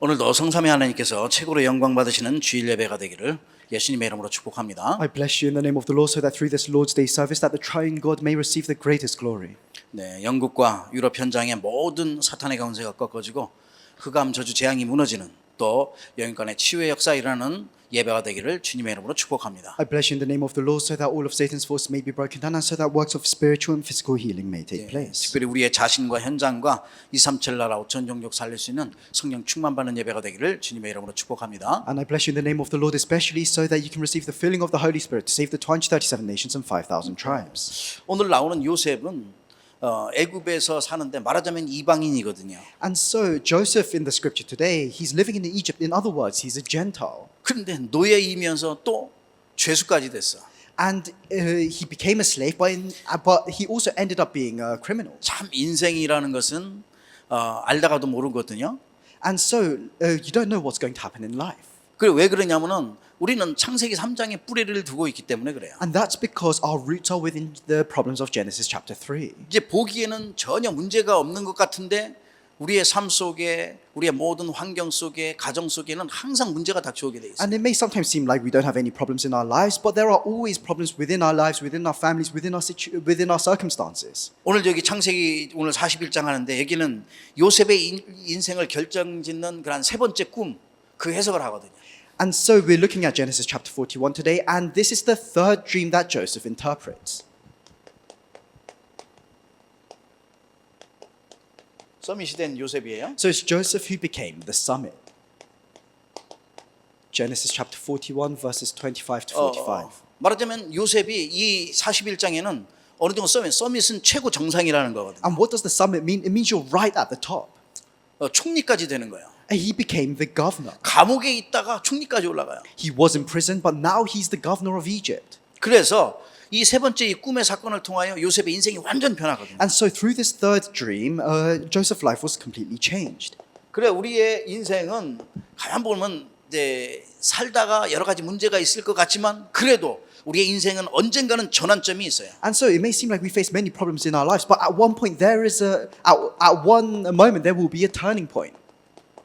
오늘도 성삼위 하나님께서 최고로 영광 받으시는 주일 예배가 되기를 예수님의 이름으로 축복합니다. I bless you in the name of the Lord so that through this Lord's Day service that the triune God may receive the greatest glory. 네, 영국과 유럽 현장의 모든 사탄의 권세가 꺾어지고 흑암 저주 재앙이 무너지는 또 영육간의 치유의 역사 일어나는 예배가 되기를 주님의 이름으로 축복합니다. I bless you in the name of the Lord so that all of Satan's force may be broken down and so that works of spiritual and physical healing may take place. 특별히 우리의 자신과 현장과 237 나라 5천 종족 살릴 수 있는 성령 충만받는 예배가 되기를 주님의 이름으로 축복합니다. And I bless you in the name of the Lord especially so that you can receive the filling of the Holy Spirit to save the 237 nations and 5,000 tribes. 오늘 나오는 요셉은 애굽에서 사는데 말하자면 이방인이거든요. And so Joseph in the scripture today, he's living in Egypt. In other words, he's a Gentile. 그런데 노예이면서 또 죄수까지 됐어. And he became a slave, but he also ended up being a criminal. 참 인생이라는 것은 알다가도 모르거든요. And so you don't know what's going to happen in life. 그래 왜 그러냐면은 우리는 창세기 3장에 뿌리를 두고 있기 때문에 그래요. And that's because our roots are within the problems of Genesis chapter 3. 이제 보기에는 전혀 문제가 없는 것 같은데 우리의 삶 속에 우리의 모든 환경 속에 가정 속에는 항상 문제가 닥쳐오게 돼 있어요. And it may sometimes seem like we don't have any problems in our lives, but there are always problems within our lives, within our families, within our circumstances. 오늘 저기 창세기 오늘 41장 하는데 여기는 요셉의 인생을 결정짓는 그런 세 번째 꿈 그 해석을 하거든요. And so we're looking at Genesis chapter 41 today, and this is the third dream that Joseph interprets. 서밋이 된 요셉이에요. So it's Joseph who became the summit. Genesis chapter 41 verses 25 to 45. 말하자면 요셉이 이 41장에는 어느 정도 서밋은 최고 정상이라는 거거든요. And what does the summit mean? It means you're right at the top. 총리까지 되는 거예요. And he became the governor. 감옥에 있다가 총리까지 올라가요. He was in prison, but now he's the governor of Egypt. 그래서 이 세 번째 이 꿈의 사건을 통하여 요셉의 인생이 완전 변하거든요. And so through this third dream, Joseph's life was completely changed. 그래 우리의 인생은 가만 보면 이제 살다가 여러 가지 문제가 있을 것 같지만 그래도 우리의 인생은 언젠가는 전환점이 있어요. And so it may seem like we face many problems in our lives, but at one point at one moment there will be a turning point.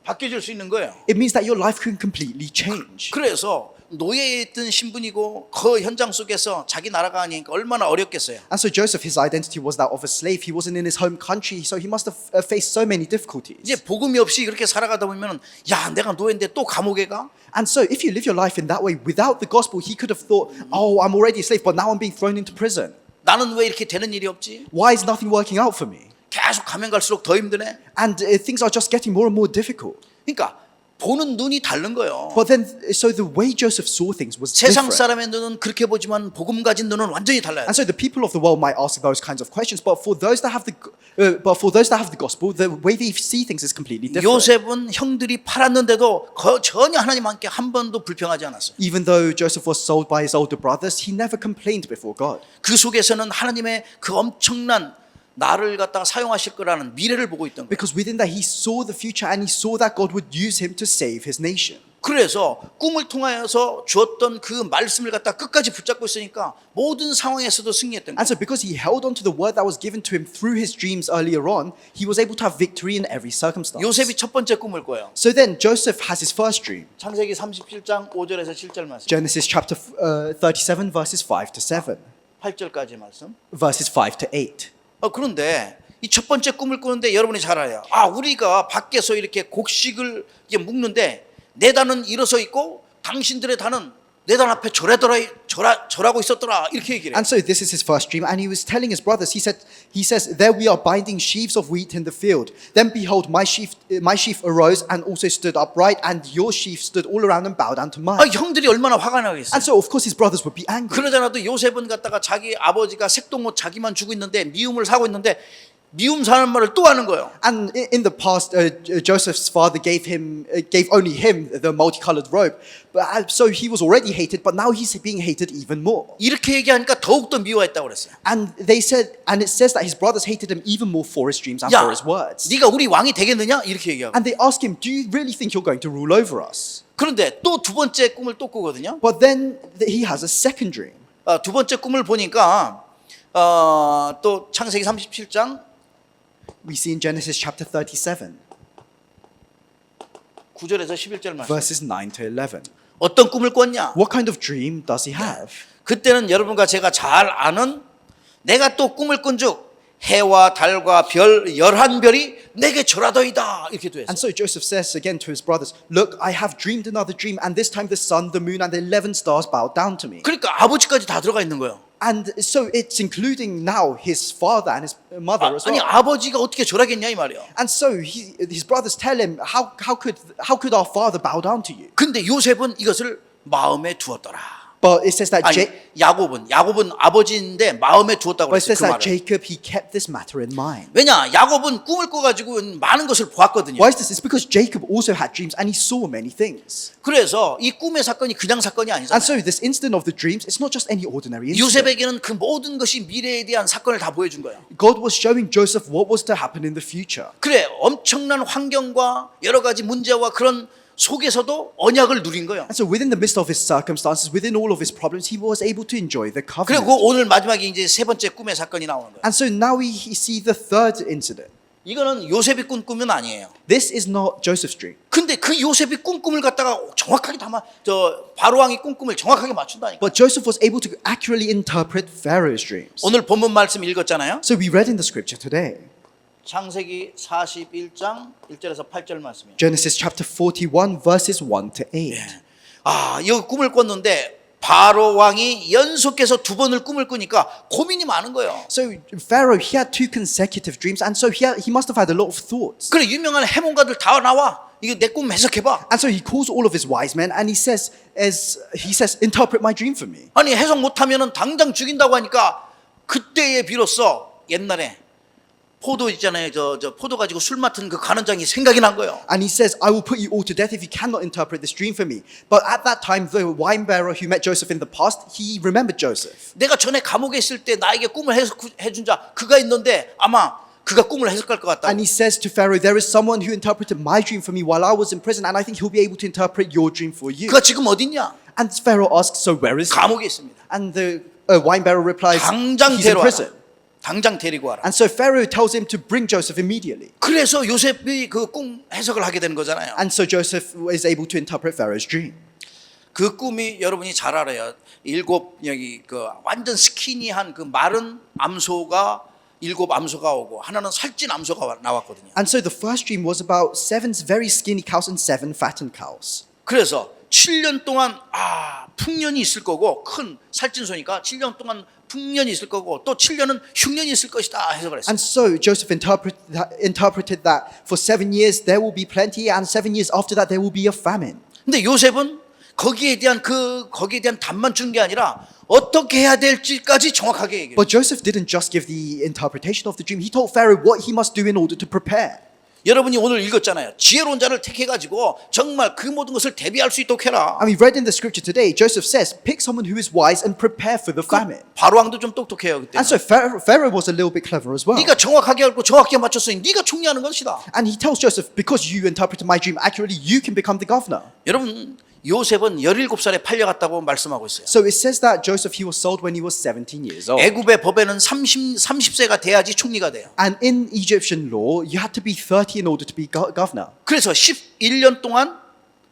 바뀌어질 수 있는 거예요. It means that your life can completely change. 그래서 노예에 있던 신분이고 그 현장 속에서 자기 나라가 아니니까 얼마나 어렵겠어요. And so Joseph, his identity was that of a slave. He wasn't in his home country, so he must have faced so many difficulties. 이제 복음이 없이 그렇게 살아가다 보면 야 내가 노예인데 또 감옥에 가? And so if you live your life in that way without the gospel, he could have thought, oh, I'm already a slave, but now I'm being thrown into prison. 나는 왜 이렇게 되는 일이 없지? Why is nothing working out for me? 계속 가면 갈수록 더 힘드네. And things are just getting more and more difficult. 그러니까 보는 눈이 다른 거예요. But then, so the way Joseph saw things was 세상 different. 사람의 눈은 그렇게 보지만 복음 가진 눈은 완전히 달라요. And so the people of the world might ask those kinds of questions, but for those that have the gospel, the way they see things is completely different. 요셉은 형들이 팔았는데도 전혀 하나님 함께 한 번도 불평하지 않았어요. Even though Joseph was sold by his older brothers, he never complained before God. 그 속에서는 하나님의 그 엄청난 나를 갖다가 사용하실 거라는 미래를 보고 있던 거예요. Because within that he saw the future and he saw that God would use him to save his nation. 그래서 꿈을 통하여서 주었던 그 말씀을 갖다 끝까지 붙잡고 있으니까 모든 상황에서도 승리했던 거예요. And so because he held on to the word that was given to him through his dreams earlier on, he was able to have victory in every circumstance. 요셉이 첫 번째 꿈을 꿔요. So then Joseph has his first dream. 창세기 37장 5절에서 7절 말씀. Genesis chapter 37 verses 5 to 7. 8절까지 말씀. Verses 5 to 8. 그런데 이 첫 번째 꿈을 꾸는데 여러분이 잘 알아요. 우리가 밖에서 이렇게 곡식을 이제 묶는데 내 단은 일어서 있고 당신들의 단은 내 단 앞에 절하고 있었더라 이렇게 얘기를 해요. And so this is his first dream, and he was telling his brothers. He says, "There we are binding sheaves of wheat in the field. Then behold, my sheaf arose and also stood upright, and your sheaf stood all around and bowed down to mine." 형들이 얼마나 화가 나겠어요. And so of course his brothers would be angry. 그러잖아도 요셉은 갖다가 자기 아버지가 색동옷 자기만 주고 있는데 미움을 사고 있는데 미움 사는 말을 또 하는 거예요. And in the past, Joseph's father gave only him the multicolored robe, but so he was already hated. But now he's being hated even more. 이렇게 얘기하니까 더욱 더 미워했다고 그랬어요. And it says that his brothers hated him even more for his dreams and for his words. 네가 우리 왕이 되겠느냐 이렇게 얘기하고. And they ask him, "Do you really think you're going to rule over us?" 그런데 또 두 번째 꿈을 또 꾸거든요. But then he has a second dream. 두 번째 꿈을 보니까 또 창세기 37장 We see in Genesis chapter 37. 9절에서 11절 말씀. verses 9 to 11. 어떤 꿈을 꿨냐? What kind of dream does he have? 그때는 여러분과 제가 잘 아는 내가 또 꿈을 꾼즉 해와 달과 별 11별이 내게 절하더이다 이렇게 돼 있어요. And so Joseph says again to his brothers, look, I have dreamed another dream, and this time the sun, the moon, and the 11 stars bowed down to me. 그러니까 아버지까지 다 들어가 있는 거예요. And so it's including now his father and his mother as 아니 well. 아버지가 어떻게 절하겠냐 이 말이에요. And so his brothers tell him, how could our father bow down to you? 근데 요셉은 이것을 마음에 두었더라. But it says that 아니 야곱은 아버지인데 마음에 두었다고 but it 그랬어요. says 그 that 말을. Jacob, he kept this matter in mind. 왜냐 야곱은 꿈을 꿔가지고 많은 것을 보았거든요. Why is this? It's because Jacob also had dreams and he saw many things. 그래서 이 꿈의 사건이 그냥 사건이 And 아니잖아요. so this incident of the dreams, it's not just any ordinary incident. 요셉에게는 그 모든 것이 미래에 대한 사건을 다 보여준 거예요. God was showing Joseph what was to happen in the future. 그래 엄청난 환경과 여러 가지 문제와 그런 속에서도 언약을 누린 거예요. And so within the midst of his circumstances, within all of his problems, he was able to enjoy the covenant. 그리고 오늘 마지막에 이제 세 번째 꿈의 사건이 나오는 거예요. And so now we see the third incident. 이거는 요셉이 꾼 꿈은 아니에요. This is not Joseph's dream. 근데 그 요셉이 꾼 꿈을 갖다가 정확하게 바로 왕이 꾼 꿈을 정확하게 맞춘다니까. But Joseph was able to accurately interpret Pharaoh's dreams. 오늘 본문 말씀 읽었잖아요. So we read in the scripture today, 창세기 41장 1절에서 8절 말씀이에요. Genesis chapter 41, verses 1 to 8. 아, 이 꿈을 꿨는데 바로 왕이 연속해서 두 번을 꿈을 꾸니까 고민이 많은 거예요. So Pharaoh, he had two consecutive dreams, and so he must have had a lot of thoughts. 그래 유명한 해몽가들 다 나와. 이거 내 꿈 해석해봐. And so he calls all of his wise men, and he says, interpret my dream for me. 아니 해석 못하면은 당장 죽인다고 하니까 그때에 비로소 옛날에 포도 있잖아요. 저 포도 가지고 술 맡은 그 간원장이 생각이 난 거예요. And he says, I will put you all to death if you cannot interpret this dream for me. But at that time, the wine bearer who met Joseph in the past, he remembered Joseph. 내가 전에 감옥에 있을 때 나에게 꿈을 해준 자 그가 있는데 아마 그가 꿈을 해석할 것 같다. And he says to Pharaoh, there is someone who interpreted my dream for me while I was in prison, and I think he'll be able to interpret your dream for you. 그가 지금 어딨냐? And Pharaoh asks, so where is he? 감옥에 있습니다. And the wine bearer replies, 당장 he's in 데려와라. prison. 당장 데리고 와라. And so Pharaoh tells him to bring Joseph immediately. 그래서 요셉이 그 꿈 해석을 하게 되는 거잖아요. And so Joseph is able to interpret Pharaoh's dream. 그 꿈이 여러분이 잘 알아요. 여기 그 완전 스키니한 그 마른 암소가 7 암소가 오고 하나는 살찐 암소가 나왔거든요. And so the first dream was about 7 very skinny cows and 7 fattened cows. 그래서 7년 동안 풍년이 있을 거고 큰 살찐 소니까 7년 동안 풍년이 있을 거고 또 7년은 흉년이 있을 것이다 해석을 했어요. And so Joseph interpreted that for 7 years there will be plenty, and 7 years after that there will be a famine. 근데 요셉은 거기에 대한 답만 준 게 아니라 어떻게 해야 될지까지 정확하게 얘기해요. But Joseph didn't just give the interpretation of the dream. He told Pharaoh what he must do in order to prepare. 여러분이 오늘 읽었잖아요. 지혜로운 자를 택해가지고 정말 그 모든 것을 대비할 수 있도록 해라. And we read in the scripture today, Joseph says, pick someone who is wise and prepare for the famine. 바로왕도 좀 똑똑해요 그때. And so Pharaoh was a little bit clever as well. 네가 정확하게 알고 정확하게 맞췄으니 네가 총리하는 것이다. And he tells Joseph, because you interpreted my dream accurately, you can become the governor. 여러분 요셉은 17살에 팔려갔다고 말씀하고 있어요. So it says that Joseph, he was sold when he was 17 years old. 애굽의 법에는 30세가 돼야지 총리가 돼요. And in Egyptian law, you had to be 30 in order to be governor. 그래서 11년 동안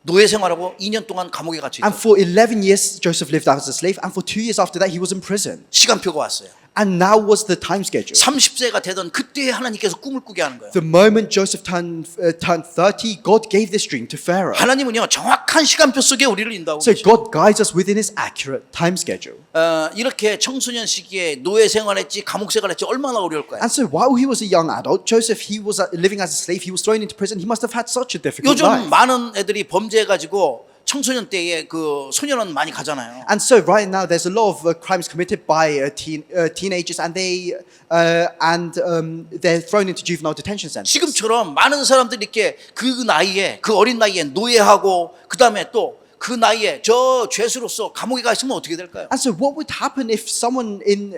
노예 생활하고 2년 동안 감옥에 갇혀 And 있어요. for 11 years, Joseph lived as a slave. And for 2 years after that, he was in prison. 시간표가 왔어요. And now was the time schedule. 30세가 되던 그때 하나님께서 꿈을 꾸게 하는 거예요. The moment Joseph turned 30, God gave this dream to Pharaoh. 하나님은요 정확한 시간표 속에 우리를 인도하고 So 계셔요. God guides us within His accurate time schedule. 이렇게 청소년 시기에 노예 생활했지 감옥 생활했지 얼마나 어려울까요? And so while he was a young adult, Joseph, he was living as a slave. He was thrown into prison. He must have had such a difficult 요즘 life. 많은 애들이 범죄해가지고 청소년 때에 그 소년원 많이 가잖아요. And so right now, there's a lot of crimes committed by teenagers, and they're thrown into juvenile detention centers. 지금처럼 많은 사람들이 이렇게 그 나이에 그 어린 나이에 노예하고 그 다음에 또 그 나이에 저 죄수로서 감옥에 가 있으면 어떻게 될까요? And so, what would happen if someone in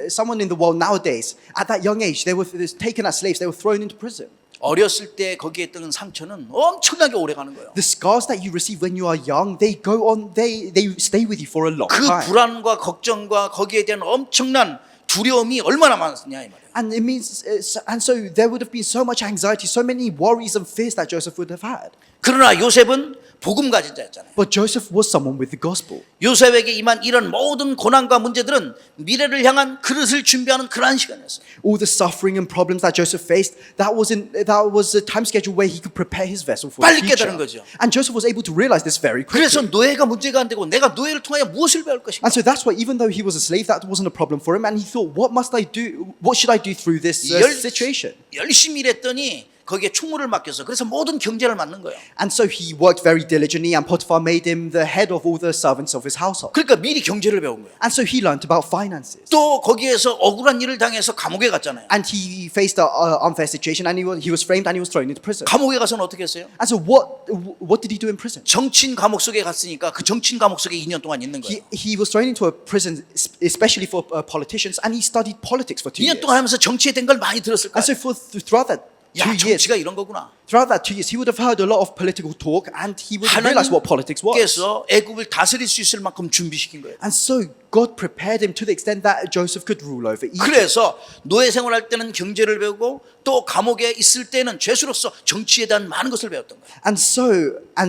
the world nowadays, at that young age, they were taken as slaves, they were thrown into prison? 어렸을 때 거기에 있던 상처는 엄청나게 오래 가는 거예요. The scars that you receive when you are young, they go on, they stay with you for a long 그 time. 불안과 걱정과 거기에 대한 엄청난 두려움이 얼마나 많았냐 이 말이에요. And it means, and so there would have been so much anxiety, so many worries and fears that Joseph would have had. 그러나 요셉은 복음 가진 자였잖아요. But Joseph was someone with the gospel. 요셉에게 임한 이런 모든 고난과 문제들은 미래를 향한 그릇을 준비하는 그러한 시간이었어요. All the suffering and problems that Joseph faced, that was a time schedule where he could prepare his vessel for 빨리 the future. 깨달은 거죠. And Joseph was able to realize this very 그래서 quickly. 노예가 문제가 안 되고 내가 노예를 통하여 무엇을 배울 것인가? And so that's why, even though he was a slave, that wasn't a problem for him. And he thought, what must I do? What should I do through this situation? 열심히 일했더니 거기에 총무를 맡겨서 그래서 모든 경제를 맡는 거예요. And so he worked very diligently, and Potiphar made him the head of all the servants of his household. 그러니까 미리 경제를 배운 거예요. And so he learned about finances. 또 거기에서 억울한 일을 당해서 감옥에 갔잖아요. And he faced an unfair situation, and he was framed and he was thrown into prison. 감옥에 가서는 어떻게 했어요? And so what did he do in prison? 정치인 감옥 속에 갔으니까 그 정치인 감옥 속에 2년 동안 있는 거예요. He was thrown into a prison, especially for politicians, and he studied politics for 2 years. 2년 동안 하면서 정치에 된 걸 많이 들었을 And 거예요. so throughout that 야, 2 years, 정치가 이런 거구나. throughout that 2 years, he would have heard a lot of political talk, and he would realize what politics was. 하나님께서 애굽을 다스릴 수 있을 만큼 준비시킨 거예요. And so God prepared him to the extent that Joseph could rule over Egypt. 그래서 노예 생활할 때는 경제를 배우고 또 감옥에 있을 때는 죄수로서 정치에 대한 많은 것을 배웠던 거예요. And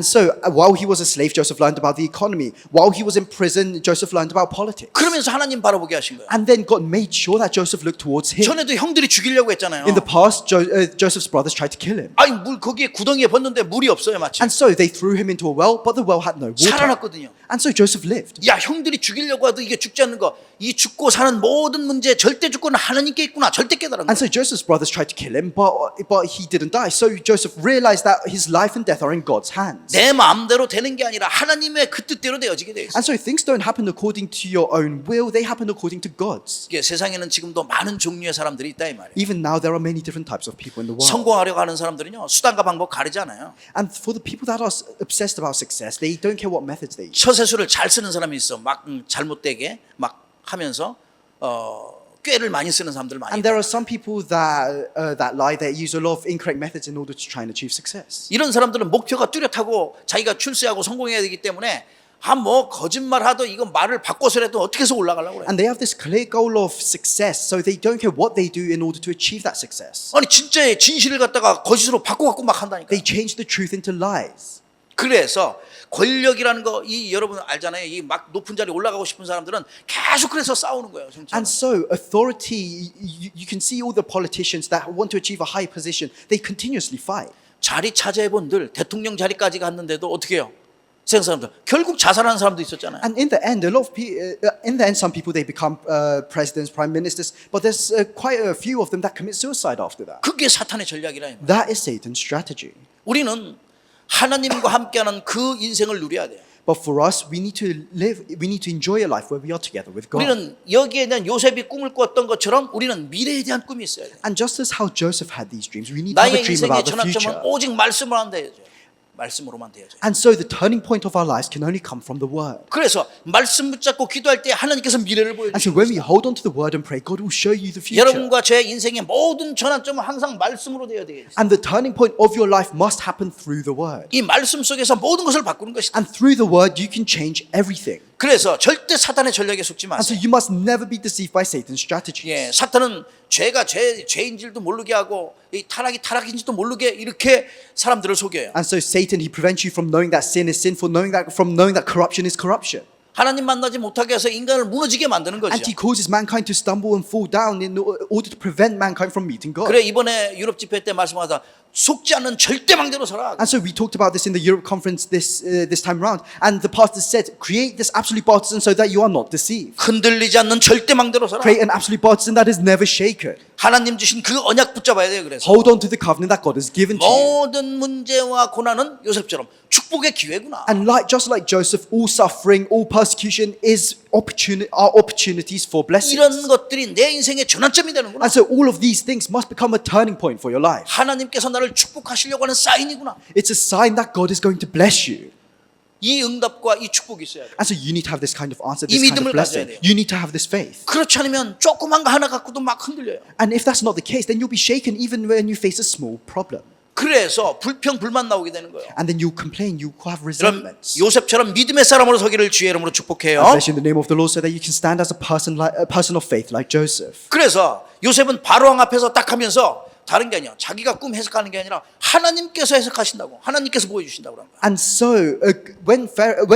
so, while he was a slave, Joseph learned about the economy. While he was in prison, Joseph learned about politics. 그러면서 하나님 바라보게 하신 거예요. And then God made sure that Joseph looked towards him. 전에도 형들이 죽이려고 했잖아요. In the past, Joseph's brothers tried to kill him. 아니 물 거기에 구덩이에 벗는데 물이 없어요, 마치. And so they threw him into a well, but the well had no water. 살아났거든요. And so Joseph lived. 야, 형들이 죽이려고 해도 이게 죽지 않는 거. 이 죽고 사는 모든 문제 절대 주권은 하나님께 있구나. 절대 깨달은 And 거예요. so Joseph's brothers tried to kill him, but he didn't die. So Joseph realized that his life and death are in God's hands. 내 마음대로 되는 게 아니라 하나님의 그 뜻대로 되어지게 돼 있어요. And so things don't happen according to your own will, they happen according to God's. 이게 세상에는 지금도 많은 종류의 사람들이 있다 이 말이에요. Even now, there are many different types of people in the world. 성공하려고 하는 사람들은요, 수단과 방법 가리지 않아요. And for the people that are obsessed about success, they don't care what methods they use. 처세술을 잘 쓰는 사람이 있어. 막 잘못되게 막 하면서 꾀를 많이 쓰는 사람들 많이 And 있다. there are some people that lie, that use a lot of incorrect methods in order to try and achieve success. 이런 사람들은 목표가 뚜렷하고 자기가 출세하고 성공해야 되기 때문에 뭐 거짓말하도 이거 말을 바꿔서라도 어떻게 해서 올라가려고 그래. And they have this clear goal of success, so they don't care what they do in order to achieve that success. 아니 진짜의 진실을 갖다가 거짓으로 바꿔갖고 막 한다니까. They change the truth into lies. 그래서 권력이라는 거 이 여러분 알잖아요. 이 막 높은 자리 올라가고 싶은 사람들은 계속 그래서 싸우는 거예요. 진짜. And so authority, you can see all the politicians that want to achieve a high position, they continuously fight. 자리 차지해본들 대통령 자리까지 갔는데도 어떻게 해요? 세상 사람들 결국 자살하는 사람도 있었잖아요. And in the end, some people they become presidents, prime ministers, but there's quite a few of them that commit suicide after that. 그게 사탄의 전략이라. That is Satan's strategy. 우리는 하나님과 함께하는 그 인생을 누려야 돼요. But for us, we need to enjoy a life where we are together with God. 우리는 여기에 대한 요셉이 꿈을 꿨던 것처럼 우리는 미래에 대한 꿈이 있어야 돼요. And just as how Joseph had these dreams, we need to have 나의 a dream 인생의 about the 전환점은 future. 오직 말씀으로만 되어져요. 말씀으로만 되어져요. And so the turning point of our lives can only come from the Word. 그래서 말씀 붙잡고 기도할 때 하나님께서 미래를 And so 보여주시는 when we 거예요. hold on to the Word and pray, God will show you the future. 여러분과 제 인생의 모든 전환점은 항상 말씀으로 되어야 돼요. And the turning point of your life must happen through the Word. 이 말씀 속에서 모든 것을 바꾸는 것이다. And through the Word, you can change everything. 그래서 절대 사탄의 전략에 속지 And so 마세요. you must never be deceived by Satan's strategies. 예, 사탄은 죄가 죄인지도 모르게 하고 이 타락이 타락인지도 모르게 이렇게 사람들을 속여요. And so Satan, he prevents you from knowing that sin is sinful, from knowing that corruption is corruption. 하나님 만나지 못하게 해서 인간을 무너지게 만드는 And he 거죠. causes mankind to stumble and fall down in order to prevent mankind from meeting God. 그래 이번에 유럽 집회 때 말씀하다 속지 않는 절대망대로 살아. And so we talked about this in the Europe conference this time around. And the pastor said, create this absolute partisan so that you are not deceived. 흔들리지 않는 절대망대로 살아. Create an absolute partisan that is never shaken. 하나님 주신 그 언약 붙잡아야 돼요. 그래서 Hold on to the covenant that God has given to you. 모든 문제와 고난은 요셉처럼 축복의 기회구나. And just like Joseph, all suffering, all persecution are opportunities for blessings. 이런 것들이 내 인생의 전환점이 되는구나. And so all of these things must become a turning point for your life. 하나님께서 나를 축복하시려고 하는 사인이구나. It's a sign that God is going to bless you. 이 응답과 이 축복이 있어야 돼. And so you need to have this kind of answer, 이 this kind of 믿음을 가져야 blessing. 돼요. You need to have this faith. 그렇지 않으면 조그만 거 하나 갖고도 막 흔들려요. And if that's not the case, then you'll be shaken even when you face a small problem. 그래서 불평 불만 나오게 되는 거예요. And then you complain, you have 그럼 resentments. 요셉처럼 믿음의 사람으로 서기를 주의 이름으로 축복해요. I bless you in the name of the Lord so that you can stand as a person of faith like Joseph. 그래서 요셉은 바로왕 앞에서 딱 하면서 다른 게 아니야. 자기가 꿈 해석하는 게 아니라 하나님께서 해석하신다고. 하나님께서 보여주신다고 그런 거야. And so when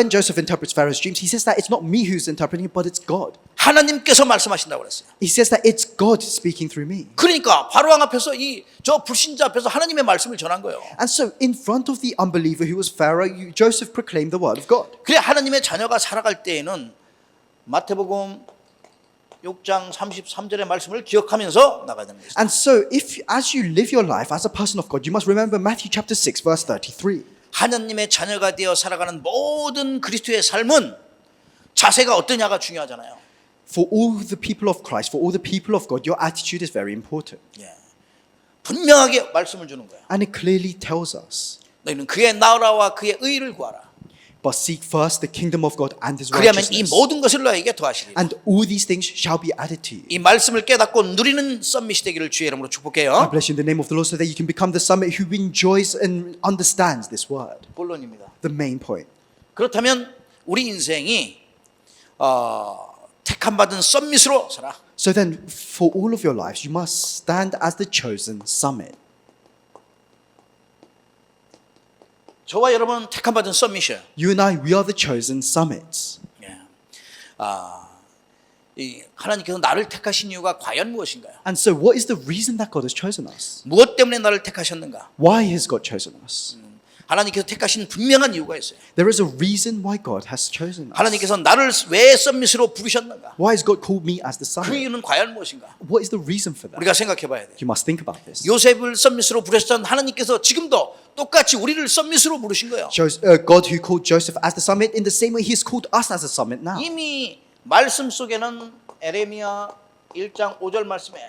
Joseph interprets Pharaoh's dreams, he says that it's not me who's interpreting it, but it's God. 하나님께서 말씀하신다고 그랬어요. He says that it's God speaking through me. 그러니까 바로왕 앞에서 저 불신자 앞에서 하나님의 말씀을 전한 거예요. And so in front of the unbeliever who was Pharaoh, Joseph proclaimed the word of God. 그래 하나님의 자녀가 살아갈 때에는 마태복음 6장 33절의 말씀을 기억하면서 나가야 되는 거예요. And so as you live your life as a person of God, you must remember Matthew chapter 6 verse 33. 하나님의 자녀가 되어 살아가는 모든 그리스도의 삶은 자세가 어떠냐가 중요하잖아요. For all the people of Christ, for all the people of God, your attitude is very important. 예. 분명하게 말씀을 주는 거예요. And it clearly tells us, 너희는 그의 나라와 그의 의를 구하라. but seek first the kingdom of God and his 그리하면 이 righteousness. 모든 것을 너에게 더하시리라. And all these things shall be added to you. 이 말씀을 깨닫고 누리는 썸밋이 되기를 주의 이름으로 I 축복해요. bless you in the name of the Lord so that you can become the summit who enjoys and understands this word. 본론입니다. The main point. 그렇다면 우리 인생이 택함 받은 썸밋으로 살아. So then, for all of your lives, you must stand as the chosen summit. 저와 여러분은 택함 받은 썸밋이에요. You and I, we are the chosen summits. 예. 이 하나님께서 나를 택하신 이유가 과연 무엇인가요? And so, what is the reason that God has chosen us? 무엇 때문에 나를 택하셨는가? Why has God chosen us? 하나님께서 택하신 분명한 이유가 있어요. There is a reason why God has chosen us. 하나님께서 나를 왜 썸밋으로 부르셨는가? Why has God called me as the 그 summit? 이유는 과연 무엇인가? What is the reason for that? 우리가 생각해 봐야 돼요. You must think about this. 요셉을 썸밋으로 부르셨던 하나님께서 지금도 똑같이 우리를 썸밋으로 부르신 거예요. God who called Joseph as the summit, in the same way He has called us as a summit now. 이미 말씀 속에는 에레미야 1장 5절 말씀에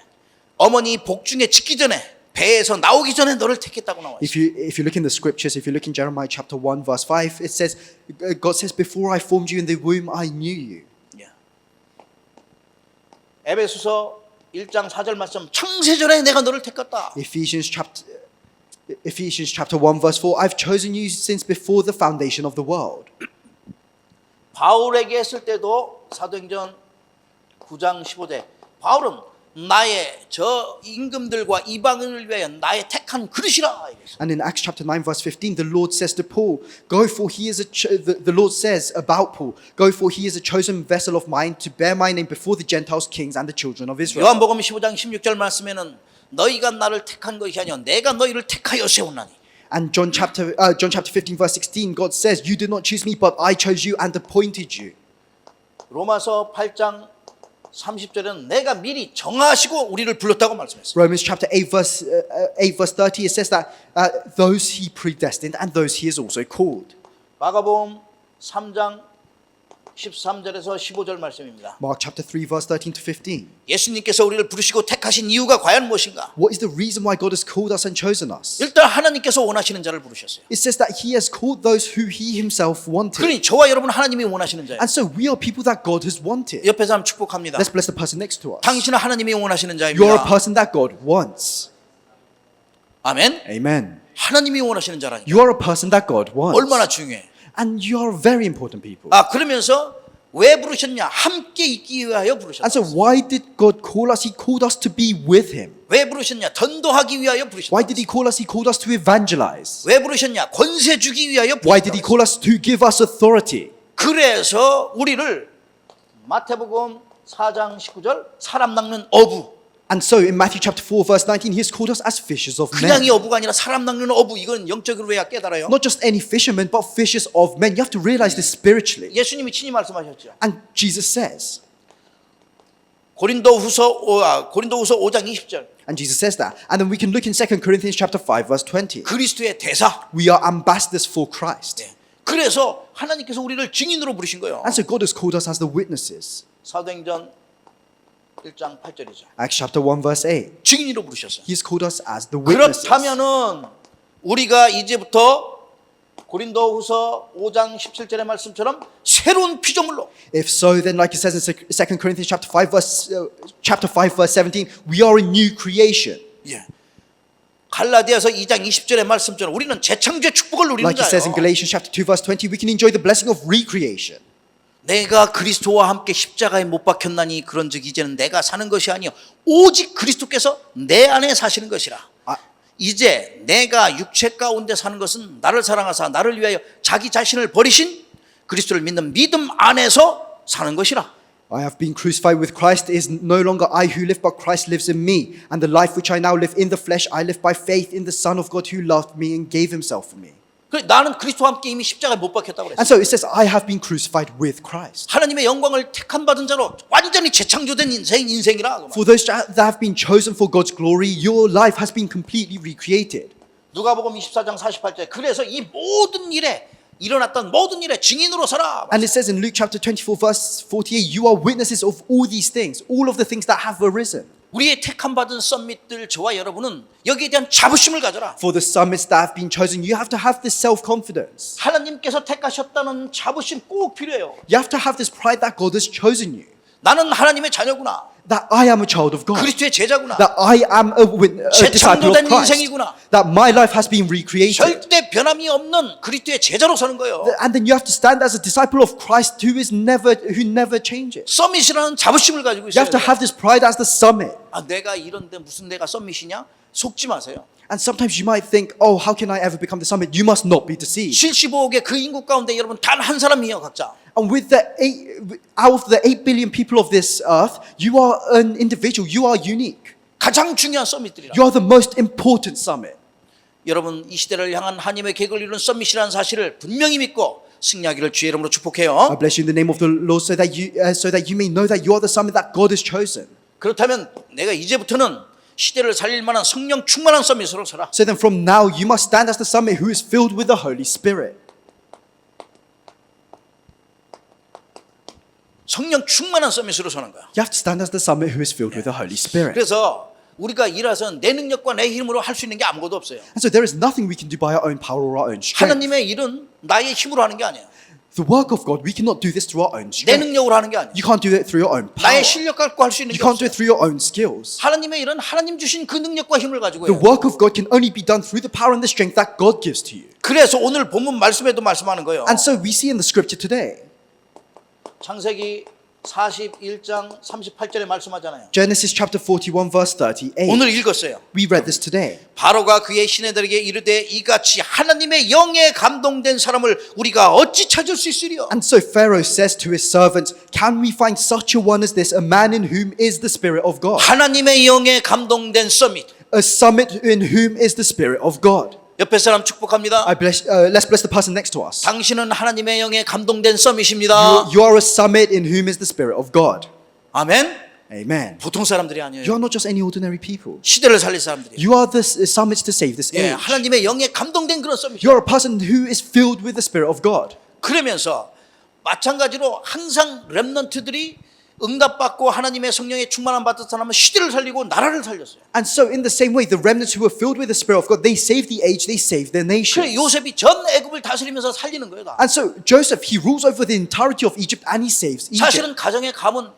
어머니 복중에 짓기 전에 배에서 나오기 전에 너를 택했다고 나와 있어요. If you look in the scriptures, if you look in Jeremiah chapter 1 verse 5, it says, God says, before I formed you in the womb, I knew you. 예. 에베소서 1장 4절 말씀 창세전에 내가 너를 택했다. Ephesians chapter 1 verse 4, I've chosen you since before the foundation of the world. 바울에게 했을 때도 사도행전 9장 15절 바울은 나의 저 임금들과 이방인을 위하여 나의 택한 그릇이라. And in Acts chapter 9 verse 15, the Lord says to Paul, go for he is the Lord says about Paul, go for he is a chosen vessel of mine to bear my name before the Gentiles, kings and the children of Israel. 요한복음 15장 16절 말씀에는 너희가 나를 택한 것이 아니요 내가 너희를 택하여 세웠나니. And John chapter 15 verse 16, God says, you did not choose me, but I chose you and appointed you. 로마서 8장 30절에는 내가 미리 정하시고 우리를 불렀다고 말씀했어요. Romans chapter 8 verse 30, it says that those he predestined and those he has also called. 마가복음 3장 13절에서 15절 말씀입니다. Mark chapter 3 verse 13 to 15. 예수님께서 우리를 부르시고 택하신 이유가 과연 무엇인가? What is the reason why God has called us and chosen us? 일단 하나님께서 원하시는 자를 부르셨어요. It says that he has called those who he himself wanted. 그러니 저와 여러분 하나님이 원하시는 자예요. And so we are people that God has wanted. 옆에 사람 축복합니다. Let's bless the person next to us. 당신은 하나님이 원하시는 You are a 자입니다. person that God wants. 아멘. Amen. 하나님이 원하시는 자라니까. You are a person that God wants. 얼마나 중요해. And you are very important people. 그러면서 왜 부르셨냐? 함께 있기 위하여 부르셨다. And so why did God call us? He called us to be with him. 왜 부르셨냐? 전도하기 위하여 부르셨다. Why did he call us? He called us to evangelize. 왜 부르셨냐? 권세 주기 위하여 Why did he 부르셨다. call us? To give us authority. 그래서 우리를 마태복음 4장 19절 사람 낚는 어부. And so in Matthew chapter 4 verse 19, he has called us as fishers of men. 그냥이 어부가 아니라 사람 낚는 어부. 이건 영적으로 해야 깨달아요. Not just any fishermen, but fishers of men. You have to realize this spiritually. 예수님이 친히 말씀하셨죠. And Jesus says, 고린도후서 5장 20절. and Jesus says that. And then we can look in 2 Corinthians chapter 5 verse 20. 그리스도의 대사. We are ambassadors for Christ. 그래서 하나님께서 우리를 증인으로 부르신 거예요. And so God has called us as the witnesses. 사도행전 1장 8절이죠. Acts chapter 1 verse 8. 증인으로 부르셨어요. He has called us as the witnesses. 그렇다면은 우리가 이제부터 고린도후서 5장 17절의 말씀처럼 새로운 피조물로 If so, then like it says in 2 Corinthians chapter 5 verse 17, we are a new creation. 예. 갈라디아서 2장 20절의 말씀처럼 우리는 재창조의 축복을 누리는 Like it says in 자예요. Galatians chapter 2 verse 20, we can enjoy the blessing of recreation. 내가 그리스도와 함께 십자가에 못 박혔나니 그런즉 이제는 내가 사는 것이 아니요 오직 그리스도께서 내 안에 사시는 것이라. 이제 내가 육체 가운데 사는 것은 나를 사랑하사 나를 위하여 자기 자신을 버리신 그리스도를 믿는 믿음 안에서 사는 것이라. I have been crucified with Christ. It is no longer I who live, but Christ lives in me. And the life which I now live in the flesh, I live by faith in the Son of God who loved me and gave himself for me. 그래, 나는 그리스도와 함께 이미 십자가에 못 박혔다고 그랬어요. And so it says, I have been crucified with Christ. 하나님의 영광을 택한 받은 자로 완전히 재창조된 인생이라. For those that have been chosen for God's glory, your life has been completely recreated. 누가복음 24장 48절 그래서 이 모든 일에 일어났던 모든 일에 증인으로 서라. And it says in Luke chapter 24 verse 48, you are witnesses of all these things, all of the things that have arisen. 우리의 택함 받은 썸밋들 저와 여러분은 여기에 대한 자부심을 가져라. For the summits that have been chosen, you have to have this self-confidence. 하나님께서 택하셨다는 자부심 꼭 필요해요. You have to have this pride that God has chosen you. 나는 하나님의 자녀구나. That I am a child of God. 그리스도의 제자구나. That I am a disciple of 재창조된 Christ. 인생이구나. That my life has been recreated. 절대 변함이 없는 그리스도의 제자로 서는 거예요. And then you have to stand as a disciple of Christ who never changes. 썸밋이라는 자부심을 가지고 You 있어요. have to have this pride as the summit. 아, 내가 이런데 무슨 내가 썸밋이냐? 속지 마세요. And sometimes you might think, oh, how can I ever become the summit? You must not be deceived. 75억의 그 인구 가운데 여러분 단 한 사람이에요, 각자. And out of the 8 billion people of this earth, you are an individual. You are unique. 가장 중요한 썸밋들이라. You are the most important summit. 여러분 이 시대를 향한 하나님의 계획을 이루는 썸밋이라는 사실을 분명히 믿고 승리하기를 주의 이름으로 I 축복해요. bless you in the name of the Lord so that you may know that you are the summit that God has chosen. 그렇다면 내가 이제부터는 시대를 살릴 만한 성령 충만한 썸밋으로 서라. So then from now you must stand as the summit who is filled with the Holy Spirit. 성령 충만한 썸밋으로 서는 거야. You have to stand as the summit who is filled with the Holy Spirit. 그래서 우리가 일해서 내 능력과 내 힘으로 할 수 있는 게 아무것도 없어요. And so there is nothing we can do by our own power or our own strength. 하나님의 일은 나의 힘으로 하는 게 아니에요. The work of God, we cannot do this through our own 내 strength. 능력으로 하는 게 아니에요. You can't do it through your own power. 나의 실력 갖고 할 수 있는 You 게 can't do 없어요. it through your own skills. 하나님의 일은 하나님 주신 그 능력과 힘을 가지고 The 해요. work of God can only be done through the power and the strength that God gives to you. 그래서 오늘 본문 말씀에도 말씀하는 거예요. And so we see in the scripture today, 창세기 41장 38절에 말씀하잖아요. Genesis chapter 41 verse 38. 오늘 읽었어요. We read this today. 바로가 그의 시내들에게 이르되 이같이 하나님의 영에 감동된 사람을 우리가 어찌 찾을 수 있으리요? And so Pharaoh says to his servants, can we find such a one as this, a man in whom is the Spirit of God? 하나님의 영에 감동된 서밋. A summit in whom is the Spirit of God. 옆에 사람 축복합니다. Let's bless the person next to us. 당신은 하나님의 영에 감동된 서밋입니다. You are a summit in whom is the Spirit of God. 아멘. Amen. 보통 사람들이 아니에요. You are not just any ordinary people. 시대를 살릴 사람들이에요. You are the summits to save this 예, age. 하나님의 영에 감동된 그런 서밋. You are a person who is filled with the Spirit of God. 그러면서 마찬가지로 항상 렘넌트들이 응답받고 하나님의 성령에 충만함 받은 사람은 시대를 살리고 나라를 살렸어요. And so in the same way, the remnants who were filled with the Spirit of God, they saved the age, they saved their nation. 그래 요셉이 전 애굽을 다스리면서 살리는 거예요. 다. And so Joseph, he rules over the entirety of Egypt and he saves Egypt. 사실은 가정의 감은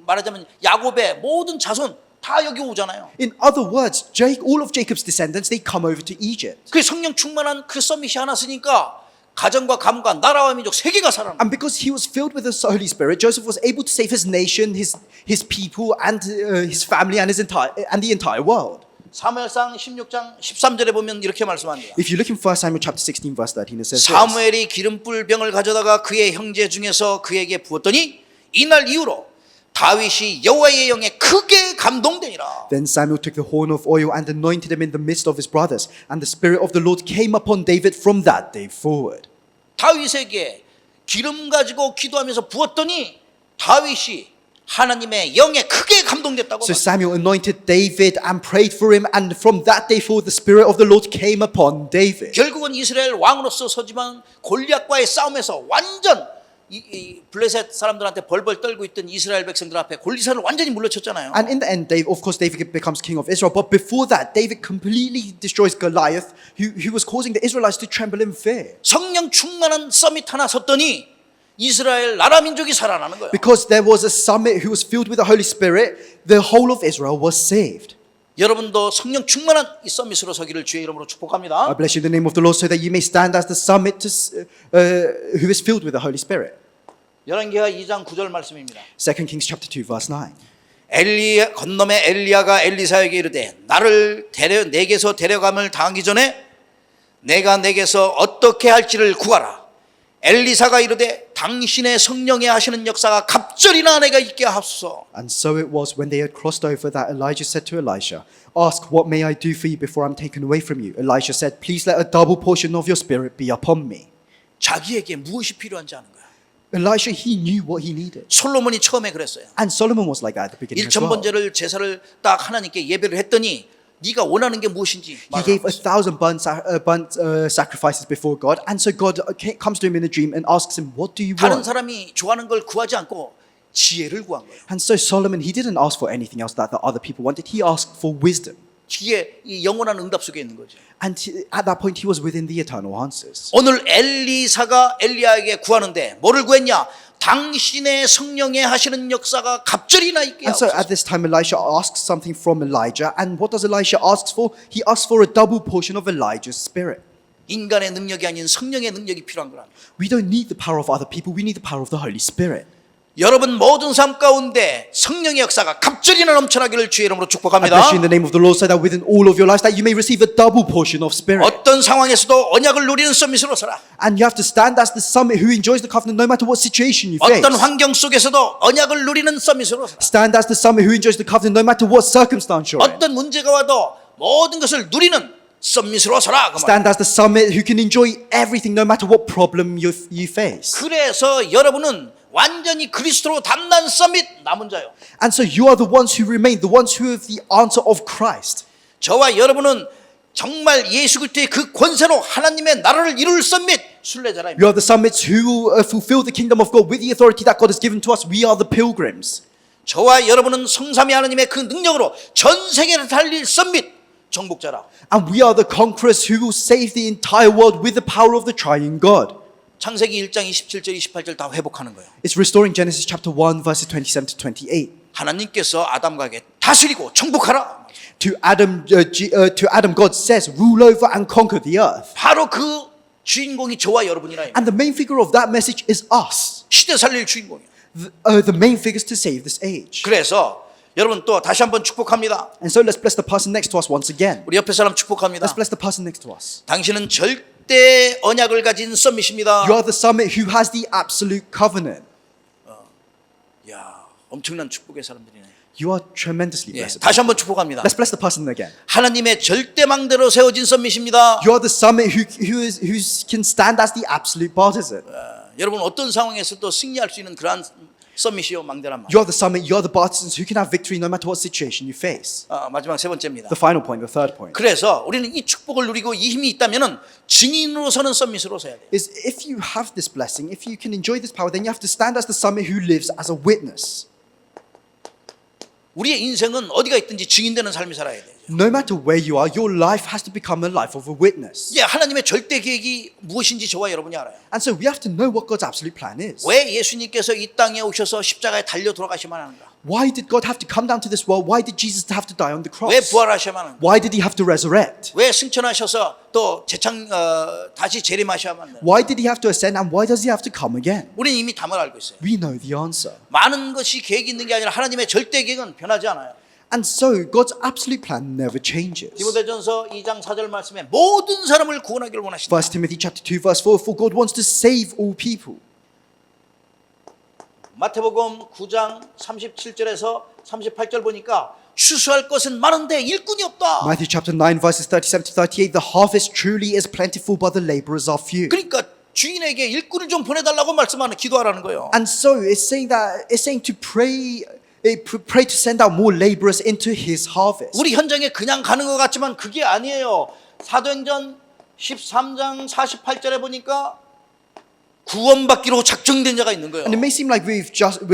말하자면 야곱의 모든 자손 다 여기 오잖아요. In other words, all of Jacob's descendants, they come over to Egypt. 그 성령 충만한 그 서밋이 하나 쓰니까 가정과 감과 나라와 민족 세계가 살아나. And because he was filled with the Holy Spirit, Joseph was able to save his nation, his people, and his family, and the entire world. 사무엘상 16장 13절에 보면 이렇게 말씀합니다. If you look in 1 Samuel chapter 16 verse 13, it says this. 사무엘이 기름불 병을 가져다가 그의 형제 중에서 그에게 부었더니 이날 이후로 다윗이 여호와의 영에 크게 감동되니라. Then Samuel took the horn of oil and anointed him in the midst of his brothers, and the Spirit of the Lord came upon David from that day forward. 다윗에게 기름 가지고 기도하면서 부었더니 다윗이 하나님의 영에 크게 감동됐다고. So Samuel anointed David and prayed for him, and from that day forward the Spirit of the Lord came upon David. 결국은 이스라엘 왕으로서 서지만 골리앗과의 싸움에서 완전 이 블레셋 사람들한테 벌벌 떨고 있던 이스라엘 백성들 앞에 골리앗을 완전히 물러쳤잖아요. And in the end, of course, David becomes king of Israel. But before that, David completely destroys Goliath, who was causing the Israelites to tremble in fear. 성령 충만한 서밋 하나 섰더니 이스라엘 나라 민족이 살아나는 거예요. Because there was a summit who was filled with the Holy Spirit, the whole of Israel was saved. 여러분도 성령 충만한 이 서밋으로 서기를 주의 이름으로 I 축복합니다. bless you in the name of the Lord so that you may stand as the summit who is filled with the Holy Spirit. 열왕기하 2장 9절 말씀입니다. 2 Kings chapter 2 verse 9. 건너매 엘리야가 엘리사에게 이르되 나를 내게서 데려감을 당하기 전에 내가 내게서 어떻게 할지를 구하라. 엘리사가 이르되 당신의 성령에 하시는 역사가 갑절이나 내가 있게 하소서. And so it was when they had crossed over that Elijah said to Elisha, "Ask, what may I do for you before I'm taken away from you?" Elisha said, "Please let a double portion of your spirit be upon me." 자기에게 무엇이 필요한지 아는 거야. Elisha, he knew what he needed. 솔로몬이 처음에 그랬어요. And Solomon was like that at the beginning as well. 일천번제를 제사를 딱 하나님께 예배를 했더니 네가 원하는 게 무엇인지 He gave 1,000 burnt sacrifices before God, and so God comes to him in a dream and asks him, "What do you 다른 want?" 사람이 좋아하는 걸 구하지 않고 지혜를 구한 거예요. And so Solomon, he didn't ask for anything else that the other people wanted. He asked for wisdom. 뒤에 이 영원한 응답 속에 있는 거죠. And at that point, he was within the eternal answers. 오늘 엘리사가 엘리야에게 구하는데 뭐를 구했냐? 당신의 성령에 하시는 역사가 갑절이나 있게 And so 하소서. at this time, Elisha asks something from Elijah. And what does Elisha ask for? He asks for a double portion of Elijah's spirit. 인간의 능력이 아닌 성령의 능력이 필요한 거라. We don't need the power of other people. We need the power of the Holy Spirit. 여러분 모든 삶 가운데 성령의 역사가 갑절이나 넘쳐나기를 주의 이름으로 I 축복합니다. bless you in the name of the Lord so that within all of your lives that you may receive a double portion of spirit. 어떤 상황에서도 언약을 누리는 서밋으로 살아. And you have to stand as the summit who enjoys the covenant no matter what situation you face. 어떤 환경 속에서도 언약을 누리는 서밋으로 살아. Stand as the summit who enjoys the covenant no matter what circumstance you're in. 어떤 문제가 와도 모든 것을 누리는 서밋으로 살아. 그 말. Stand as the summit who can enjoy everything no matter what problem you face. 그래서 여러분은 완전히 그리스도로 담난 서밋 남은 자요. And so you are the ones who remain, the ones who have the answer of Christ. 저와 여러분은 정말 예수 그리스도의 그 권세로 하나님의 나라를 이룰 서밋 순례자라입니다. You are the summits who will fulfill the kingdom of God with the authority that God has given to us. We are the pilgrims. 저와 여러분은 성삼위 하나님의 그 능력으로 전 세계를 달릴 서밋 정복자라. And we are the conquerors who will save the entire world with the power of the triune God. 창세기 1장 27절 28절 다 회복하는 거예요. It's restoring Genesis chapter 1 verses 27 to 28. 하나님께서 아담과에게 다스리고 정복하라. To Adam, God says, "Rule over and conquer the earth." 바로 그 주인공이 저와 여러분이라. And the main figure of that message is us. 시대 살릴 주인공이에요. The main figures to save this age. 그래서 여러분 또 다시 한번 축복합니다. And so let's bless the person next to us once again. 우리 옆에 사람 축복합니다. Let's bless the person next to us. 당신은 절대 언약을 가진 서밋입니다. You are the summit who has the absolute covenant. 야, 엄청난 축복의 사람들이네. You are tremendously 예, blessed. 다시 한번 축복합니다. Let's bless the person again. 하나님의 절대망대로 세워진 서밋입니다. You are the summit who can stand as the absolute partisan. 여러분 어떤 상황에서도 승리할 수 있는 그러한 서밋이요 망대란 말. You are the summit, you are the partisans who can have victory no matter what situation you face. 마지막 세 번째입니다. The final point, the third point, 그래서 우리는 이 축복을 누리고 이 힘이 있다면은 증인으로서는 서밋으로 서야 돼. is if you have this blessing, if you can enjoy this power, then you have to stand as the summit who lives as a witness. 우리의 인생은 어디가 있든지 증인되는 삶이 살아야 돼. No matter where you are, your life has to become a life of a witness. 예, 하나님의 절대 계획이 무엇인지 저와 여러분이 알아요. And so we have to know what God's absolute plan is. 왜 예수님께서 이 땅에 오셔서 십자가에 달려 돌아가셔야만 하는가? Why did God have to come down to this world? Why did Jesus have to die on the 왜 cross? 부활하셔야만 하는가? Why did he have to resurrect? 왜 승천하셔서 또 다시 재림하셔야만 하는가? Why did he have to ascend and why does he have to come again? 우리는 이미 답을 알고 있어요. We know the answer. 많은 것이 계획이 있는 게 아니라 하나님의 절대 계획은 변하지 않아요. And so God's absolute plan never changes. 디모데전서 2장 4절 말씀에 모든 사람을 구원하기를 원하신다. 1 Timothy chapter 2 verse 4, for God wants to save all people. 마태복음 9장 37절에서 38절 보니까 추수할 것은 많은데 일꾼이 없다. Matthew chapter 9 verses 37 to 38, the harvest truly is plentiful but the laborers are few. 그러니까 주인에게 일꾼을 좀 보내달라고 말씀하는 기도하라는 거예요. And so it's saying to pray to send out more laborers into his harvest. 우리 현장에 그냥 가는 것 같지만 그게 아니에요. 사도행전 13장 48절에 보니까 구원받기로 작정된 자가 있는 거예요. And it may seem like we're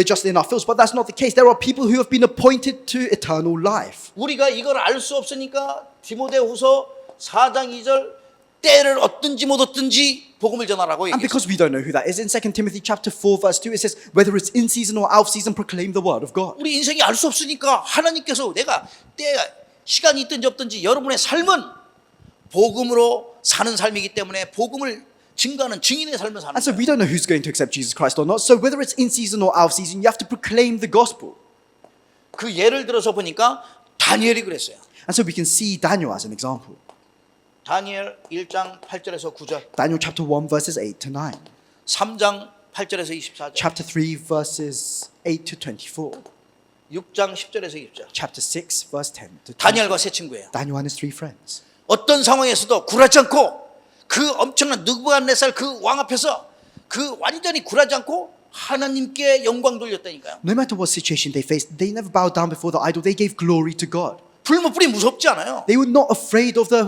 just in our fields, but that's not the case. There are people who have been appointed to eternal life. 우리가 이걸 알 수 없으니까 디모데후서 4장 2절 때를 얻든지 못 얻든지 복음을 전하라고 And 얘기했어요. because we don't know who that is, in 2 Timothy chapter 4 verse 2 it says, whether it's in season or out of season, proclaim the word of God. 우리 인생이 알 수 없으니까 하나님께서 내가 때 시간이 있든지 없든지 여러분의 삶은 복음으로 사는 삶이기 때문에 복음을 증거하는 증인의 삶을 사는 And so 거예요. we don't know who's going to accept Jesus Christ or not. So whether it's in season or out of season, you have to proclaim the gospel. 그 예를 들어서 보니까 다니엘이 그랬어요. And so we can see Daniel as an example. 다니엘 1장 8절에서 9절, Daniel chapter 1 verses 8 to 9. 3장 8절에서 24절, Chapter 3 verses 8 to 24. 6장 10절에서 20절. Chapter 6 verse 10 to 20. 다니엘과 세 친구예요. Daniel and his three friends. 어떤 상황에서도 굴하지 않고 그 엄청난 느부갓네살 그 왕 앞에서 그 완전히 굴하지 않고 하나님께 영광 돌렸다니까요. No matter what situation they faced, they never bowed down before the idol. They gave glory to God. 불못불이 무섭지 않아요. They were not afraid of the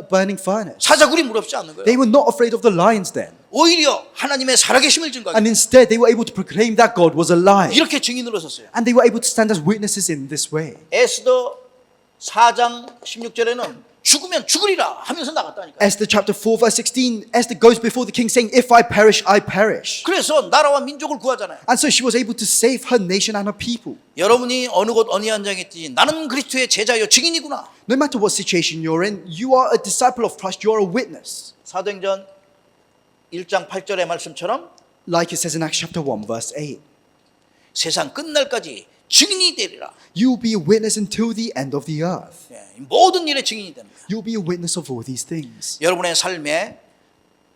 burning furnace. 사자굴이 무섭지 않는 거예요. They were not afraid of the lions then. 오히려 하나님의 살아계심을 증거하고 And instead, they were able to proclaim that God was alive. 이렇게 증인으로 섰어요. And they were able to stand as witnesses in this way. 에스더 4장 16절에는 죽으면 죽으리라 하면서 나갔다니까요. Esther chapter 4 verse 16, Esther goes before the king saying, if I perish, I perish. 그래서 나라와 민족을 구하잖아요. And so she was able to save her nation and her people. 여러분이 어느 곳 어느 현장에 있든지 나는 그리스도의 제자요 증인이구나. No matter what situation you're in, you are a disciple of Christ, you are a witness. 사도행전 1장 8절의 말씀처럼 Like it says in Acts chapter 1 verse 8. 세상 끝날까지 증인이 되리라. You will be a witness until the end of the earth. 예, 모든 일에 증인이 됩니다. You'll be a witness of all these things. 여러분의 삶에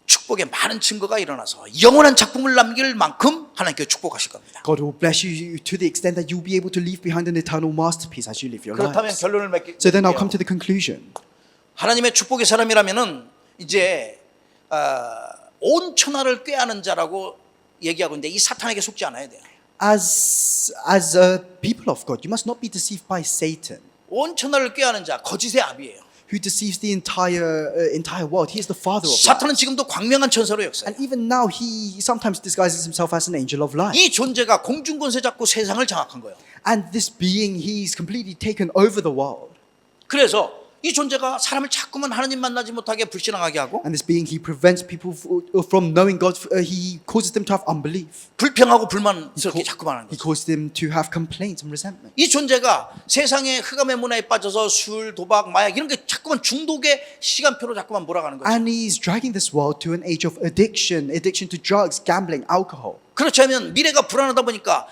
축복의 많은 증거가 일어나서 영원한 작품을 남길 만큼 하나님께 축복하실 겁니다. God will bless you to the extent that you'll be able to leave behind an eternal masterpiece as you live your 그렇다면 lives. 결론을 맺게. So then I'll come to the conclusion. 하나님의 축복의 사람이라면은 이제 온 천하를 꾀하는 자라고 얘기하고 있는데 이 사탄에게 속지 않아야 돼요. As a people of God, you must not be deceived by Satan, 온 천하를 꾀하는 자 거짓의 아비예요. who deceives the entire world. He is the father of lies. 사탄은 지금도 광명한 천사로 역사해요. And even now, he sometimes disguises himself as an angel of light. 이 존재가 공중권세 잡고 세상을 장악한 거예요. And this being, he's completely taken over the world. 그래서 이 존재가 사람을 자꾸만 하나님 만나지 못하게 불신앙하게 하고 And this being, he prevents people from knowing God. He causes them to have unbelief. 불평하고 불만스럽게 자꾸만 하는 He 거죠. causes them to have complaints and resentment. 이 존재가 세상의 흑암의 문화에 빠져서 술, 도박, 마약 이런 게 자꾸만 중독의 시간표로 자꾸만 몰아가는 거죠. And he's dragging this world to an age of addiction to drugs, gambling, alcohol. 그렇지 않으면 미래가 불안하다 보니까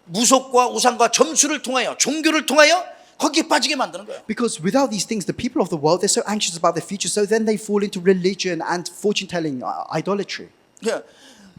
무속과 우상과 점수를 통하여 종교를 통하여 거기에 빠지게 만드는 거예요. Because without these things, the people of the world, they're so anxious about their future, so then they fall into religion and fortune-telling, idolatry. 예,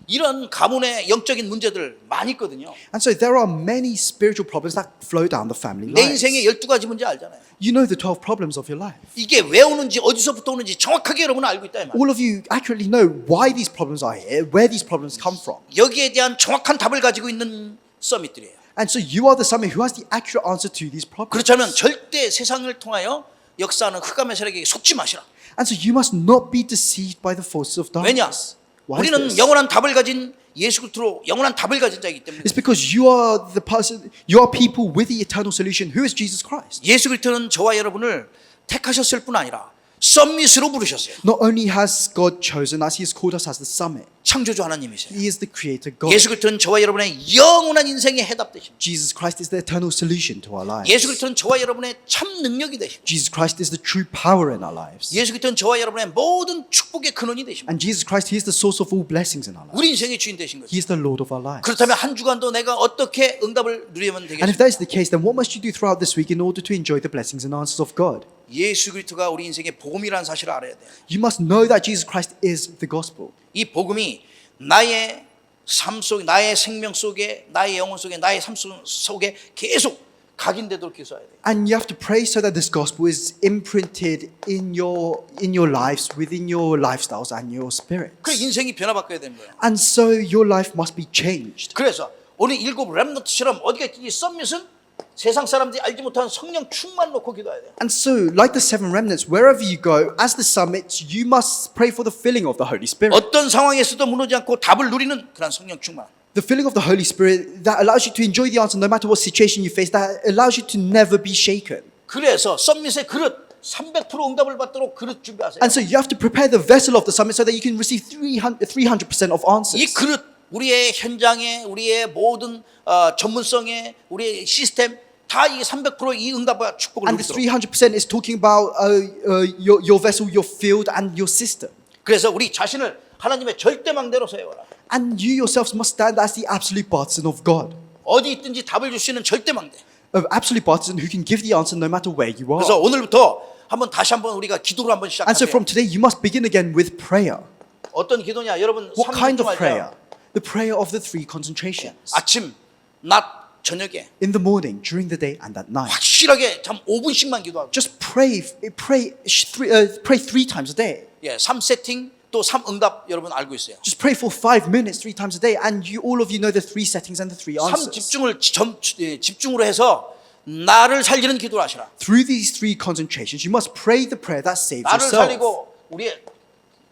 이런 가문의 영적인 문제들 많이 있거든요. And so there are many spiritual problems that flow down the family 내 lives. 인생의 12가지 문제 알잖아요. You know the 12 problems of your life. 이게 왜 오는지 어디서부터 오는지 정확하게 여러분은 알고 있다 이 말이에요. All of you accurately know why these problems are here, where these problems come from. 여기에 대한 정확한 답을 가지고 있는 서밋들이에요. And so you are the summit who has the accurate answer to these problems. 그렇지 않으면 절대 세상을 통하여 역사하는 흑암의 세력에게 속지 마시라. And so you must not be deceived by the forces of 왜냐? darkness. Why is 우리는 this? 영원한 답을 가진 예수 그리스도로 영원한 답을 가진 자이기 때문에 It's because you are the person, you are people with the eternal solution. Who is Jesus Christ? 예수 그리스도는 저와 여러분을 택하셨을 뿐 아니라 썸밋으로 부르셨어요. Not only has God chosen us, He has called us as the summit. 창조주 하나님이세요. He is the creator God. 예수 그리스도는 저와 여러분의 영원한 인생의 해답 되십니다. Jesus Christ is the eternal solution to our lives. 예수 그리스도는 저와 여러분의 참 능력이 되십니다. Jesus Christ is the true power in our lives. 예수 그리스도는 저와 여러분의 모든 축복의 근원이 되십니다. And Jesus Christ, He is the source of all blessings in our lives. 우리 인생의 주인 되신 거죠. He is the Lord of our lives. 그렇다면 한 주간도 내가 어떻게 응답을 누리면 And if 되겠습니까? that is the case, then what must you do throughout this week in order to enjoy the blessings and answers of God? 예수 그리스도가 우리 인생의 복음이라는 사실을 알아야 돼요. You must know that Jesus Christ is the gospel. 이 복음이 나의 삶 속에, 나의 생명 속에, 나의 영혼 속에, 나의 삶 속에 계속 각인되도록 기도해야 돼요. And you have to pray so that this gospel is imprinted in your lives, within your lifestyles and your spirits. 그 인생이 변화바뀌어야 되는 거예요. And so your life must be changed. 그래서 오늘 7 렘넌트처럼 어디가 있든지 썸밋은 세상 사람들이 알지 못하는 성령 충만 놓고 기도해야 돼요. And so, like the 7 remnants, wherever you go, as the summits, you must pray for the filling of the Holy Spirit. 어떤 상황에서도 무너지지 않고 답을 누리는 그런 성령 충만. The filling of the Holy Spirit that allows you to enjoy the answer no matter what situation you face, that allows you to never be shaken. 그래서 썸밋의 그릇 300% 응답을 받도록 그릇 준비하세요. And so you have to prepare the vessel of the summit so that you can receive 300% of 이 answers. 그릇 우리의 현장에 우리의 모든 전문성에 우리의 시스템 다 이 300%이 응답과 축복을 And the 누리도록. 300% is talking about your vessel, your field, and your system. 그래서 우리 자신을 하나님의 절대망대로 세워라. And you yourselves must stand as the absolute partisan of God. 어디 있든지 답을 줄 수 있는 절대망대. Of absolute partisan who can give the answer no matter where you are. 그래서 오늘부터 다시 한번 우리가 기도로 한번 And so 시작하세요. from today, you must begin again with prayer. 어떤 기도냐? 여러분 What kind of 3중 prayer? 알죠? The prayer of the three concentrations. 아침, 낮, 저녁에 In the morning, during the day, and at night. 확실하게 참 5분씩만 기도하고. Just pray three times a day. 예, 3세팅 또 3응답 여러분 알고 있어요. Just pray for 5 minutes, 3 times a day, and all of you know the 3 settings and the 3 3 answers. 집중으로 해서 나를 살리는 기도를 하시라. Through these 3 concentrations, you must pray the prayer that saves 나를 yourself. 살리고 우리의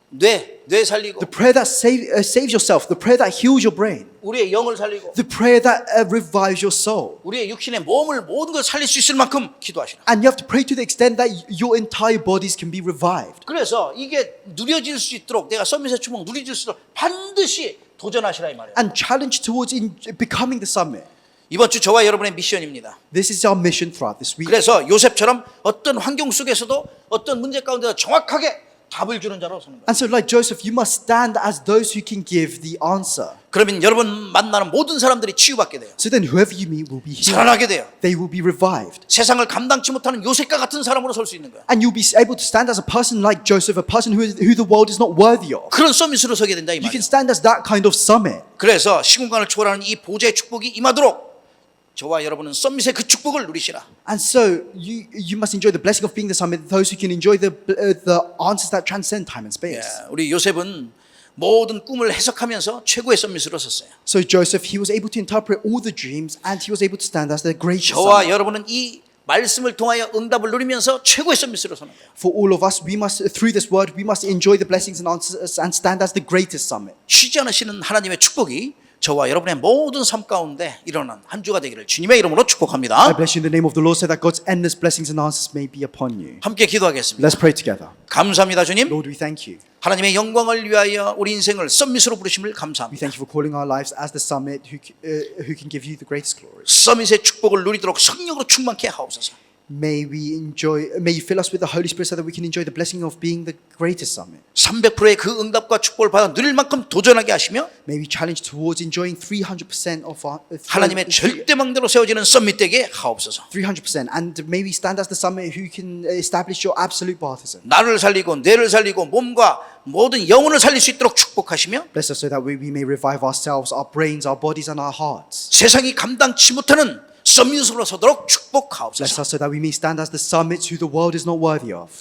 뇌 살리고 The prayer that saves yourself, the prayer that heals your brain, 우리의 영을 살리고 the prayer that revives your soul. 우리의 육신의 몸을 모든 걸 살릴 수 있을 만큼 기도하시라. And you have to pray to the extent that your entire bodies can be revived. 그래서 이게 누려질 수 있도록 내가 서밋의 축복 누려질 수 있도록 반드시 도전하시라 이 말이에요. And challenge towards becoming the summit. 이번 주 저와 여러분의 미션입니다. This is our mission throughout this week. 그래서 요셉처럼 어떤 환경 속에서도 어떤 문제 가운데서 정확하게 답을 주는 자로 서는 거예요. And so like Joseph, you must stand as those who can give the answer. 그러면 여러분 만나는 모든 사람들이 치유받게 돼요. So then whoever you meet will be healed. 살아나게 돼요. They will be revived. 세상을 감당치 못하는 요셉과 같은 사람으로 설 수 있는 거예요. And you'll be able to stand as a person like Joseph, a person who the world is not worthy of. 그런 서밋으로 서게 된다 이 You can 말이에요. stand as that kind of summit. 그래서 시공간을 초월하는 이 보좌의 축복이 임하도록 저와 여러분은 서밋의 그 축복을 누리시라. And so you must enjoy the blessing of being the summit. Those who can enjoy the answers that transcend time and 예, space. 우리 요셉은 모든 꿈을 해석하면서 최고의 서밋으로 섰어요. So Joseph, he was able to interpret all the dreams, and he was able to stand as the greatest 저와 summit. 여러분은 이 말씀을 통하여 응답을 누리면서 최고의 서밋으로 서는 거예요. For all of us, we must through this word, we must enjoy the blessings and answers and stand as the greatest summit. 쉬지 않으시는 하나님의 축복이 저와 여러분의 모든 삶 가운데 일어난 한 주가 되기를 주님의 이름으로 I 축복합니다. bless you in the name of the Lord, so that God's endless blessings and answers may be upon you. 함께 기도하겠습니다. Let's pray together. 감사합니다, 주님. Lord, we thank you. 하나님의 영광을 위하여 우리 인생을 서밋으로 부르심을 We 감사합니다. thank you for calling our lives as the summit who can give you the greatest glory. 서밋의 축복을 누리도록 성령으로 충만케 하옵소서. May you fill us with the Holy Spirit so that we can enjoy the blessing of being the greatest summit. 300%의 그 응답과 축복을 받아 누릴 만큼 도전하게 하시며 May we challenge towards enjoying 300% of our 하나님의 절대망대로 세워지는 서밋 되게 하옵소서. 300%, and may we stand as the summit who can establish your absolute partisan. 나를 살리고 뇌를 살리고 몸과 모든 영혼을 살릴 수 있도록 축복하시며 Bless us so that we may revive ourselves, our brains, our bodies, and our hearts. 세상이 감당치 못하는 서밋으로 서도록 Bless 축복하옵소서. us so that we may stand as the summits who the world is not worthy of.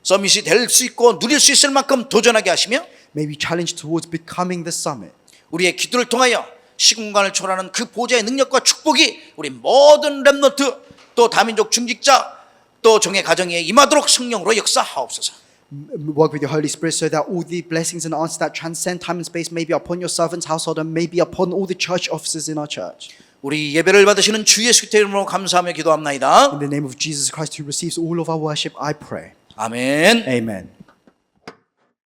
서밋이 될 수 있고 누릴 수 있을 만큼 도전하게 하시며 May we challenge towards becoming the summit. 우리의 기도를 통하여 시공간을 초월하는 그 보좌의 능력과 축복이 우리 모든 렘넌트 또 다민족 중직자 또 종의 가정에 임하도록 성령으로 역사하옵소서. Work with your Holy Spirit so that all the blessings and answers that transcend time and space may be upon your servants' household and may be upon all the church officers in our church. 우리 예배를 받으시는 주 예수 그리스도의 이름으로 감사하며 기도합나이다. In the name of Jesus Christ who receives all of our worship, I pray. 아멘. Amen.